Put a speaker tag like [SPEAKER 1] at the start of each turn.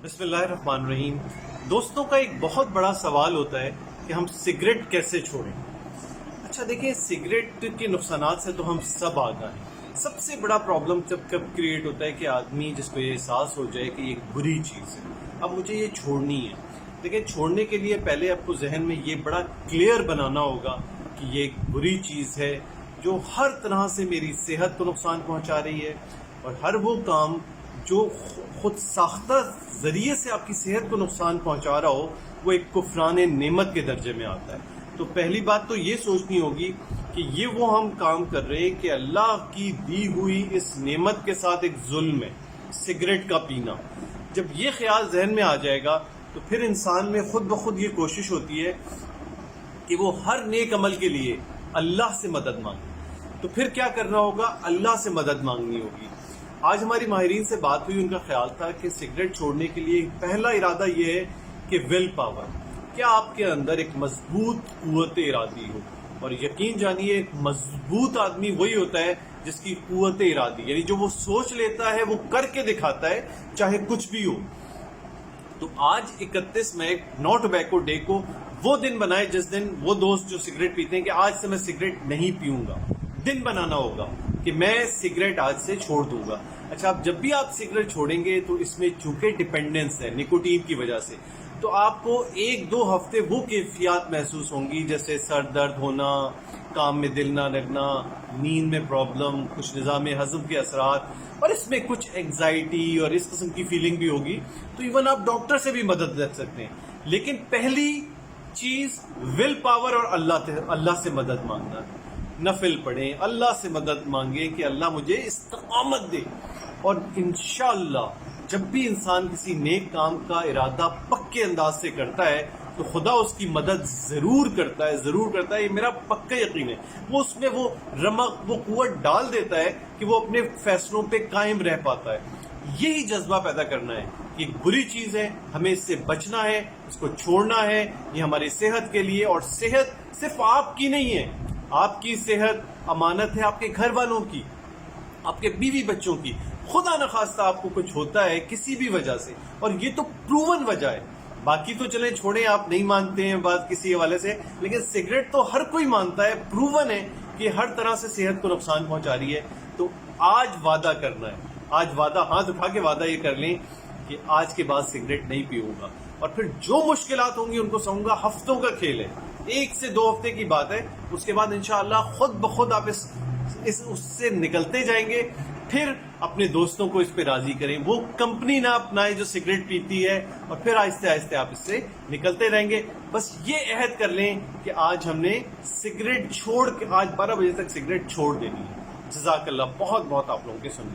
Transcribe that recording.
[SPEAKER 1] बिस्मिल्लाहिर्रहमानिर्रहीम। दोस्तों का एक बहुत बड़ा सवाल होता है कि हम सिगरेट कैसे छोड़ें। अच्छा देखिए, सिगरेट के नुकसानात से तो हम सब आगाह हैं। सबसे बड़ा प्रॉब्लम जब कब क्रिएट होता है कि आदमी जिसको ये एहसास हो जाए कि ये एक बुरी चीज़ है, अब मुझे ये छोड़नी है। देखिए, छोड़ने के लिए पहले आपको जहन में ये बड़ा क्लियर बनाना होगा कि ये एक बुरी चीज़ है जो हर तरह से मेरी सेहत को नुकसान पहुंचा रही है, और हर वो काम जो खुद साख्ता ज़रिए से आपकी सेहत को नुकसान पहुंचा रहा हो वो एक कुफरान नेमत के दर्जे में आता है। तो पहली बात तो ये सोचनी होगी कि ये वो हम काम कर रहे हैं कि अल्लाह की दी हुई इस नेमत के साथ एक जुल्म है, सिगरेट का पीना। जब ये ख्याल जहन में आ जाएगा तो फिर इंसान में खुद ब खुद ये कोशिश होती है कि वो हर नेक अमल के लिए अल्लाह से मदद मांगे। तो फिर क्या करना होगा? अल्लाह से मदद मांगनी होगी। आज हमारी माहिरीन से बात हुई, उनका ख्याल था कि सिगरेट छोड़ने के लिए पहला इरादा यह है कि विल पावर, क्या आपके अंदर एक मजबूत कुव्वत इरादी हो। और यकीन जानिए, एक मजबूत आदमी वही होता है जिसकी कुव्वत इरादी, यानी जो वो सोच लेता है वो करके दिखाता है, चाहे कुछ भी हो। तो आज 31 मई नो टोबैको डे को वो दिन बनाए जिस दिन वो दोस्त जो सिगरेट पीते हैं कि आज से मैं सिगरेट नहीं पीऊंगा, दिन बनाना होगा कि मैं सिगरेट आज से छोड़ दूंगा। अच्छा, अब जब भी आप सिगरेट छोड़ेंगे तो इसमें चूंकि डिपेंडेंस है निकोटीन की वजह से, तो आपको 1-2 हफ्ते वो कैफियत महसूस होंगी, जैसे सर दर्द होना, काम में दिल ना लगना, नींद में प्रॉब्लम, कुछ निज़ाम हज़म के असरात, और इसमें कुछ एंग्जाइटी और इस किस्म की फीलिंग भी होगी। तो इवन आप डॉक्टर से भी मदद ले सकते हैं। लेकिन पहली चीज़ विल पावर और अल्लाह से मदद मांगना। नफिल पढ़ें, अल्लाह से मदद मांगे कि अल्लाह मुझे इस्तिकामत दे। और इंशाअल्लाह जब भी इंसान किसी नेक काम का इरादा पक्के अंदाज से करता है तो खुदा उसकी मदद ज़रूर करता है, ज़रूर करता है। ये मेरा पक्का यकीन है। वो उसमें वो रमक, वो कुव्वत डाल देता है कि वो अपने फैसलों पे कायम रह पाता है। यही जज्बा पैदा करना है कि एक बुरी चीज़ है, हमें इससे बचना है, इसको छोड़ना है। ये हमारी सेहत के लिए, और सेहत सिर्फ आपकी नहीं है, आपकी सेहत अमानत है आपके घर वालों की, आपके बीवी बच्चों की। खुदा न खास्ता आपको कुछ होता है किसी भी वजह से, और ये तो प्रूवन वजह है। बाकी तो चले छोड़ें, आप नहीं मानते हैं बात किसी हवाले से, लेकिन सिगरेट तो हर कोई मानता है, प्रूवन है कि हर तरह से सेहत को नुकसान पहुंचा रही है। तो आज वादा करना है, आज वादा, हाथ उठा के वादा ये कर लें कि आज के बाद सिगरेट नहीं पीऊंगा। और फिर जो मुश्किलात होंगी उनको सहूंगा, हफ्तों का खेल है, 1 से 2 हफ्ते की बात है। उसके बाद इंशाअल्लाह खुद ब खुद आप उससे निकलते जाएंगे। फिर अपने दोस्तों को इस पे राजी करें, वो कंपनी ना अपनाए जो सिगरेट पीती है, और फिर आहिस्ते आहिस्ते आप इससे निकलते रहेंगे। बस ये अहद कर लें कि आज हमने सिगरेट छोड़ के, आज 12 बजे तक सिगरेट छोड़ देनी है। जज़ाकल्लाह, बहुत बहुत आप लोगों के सुनने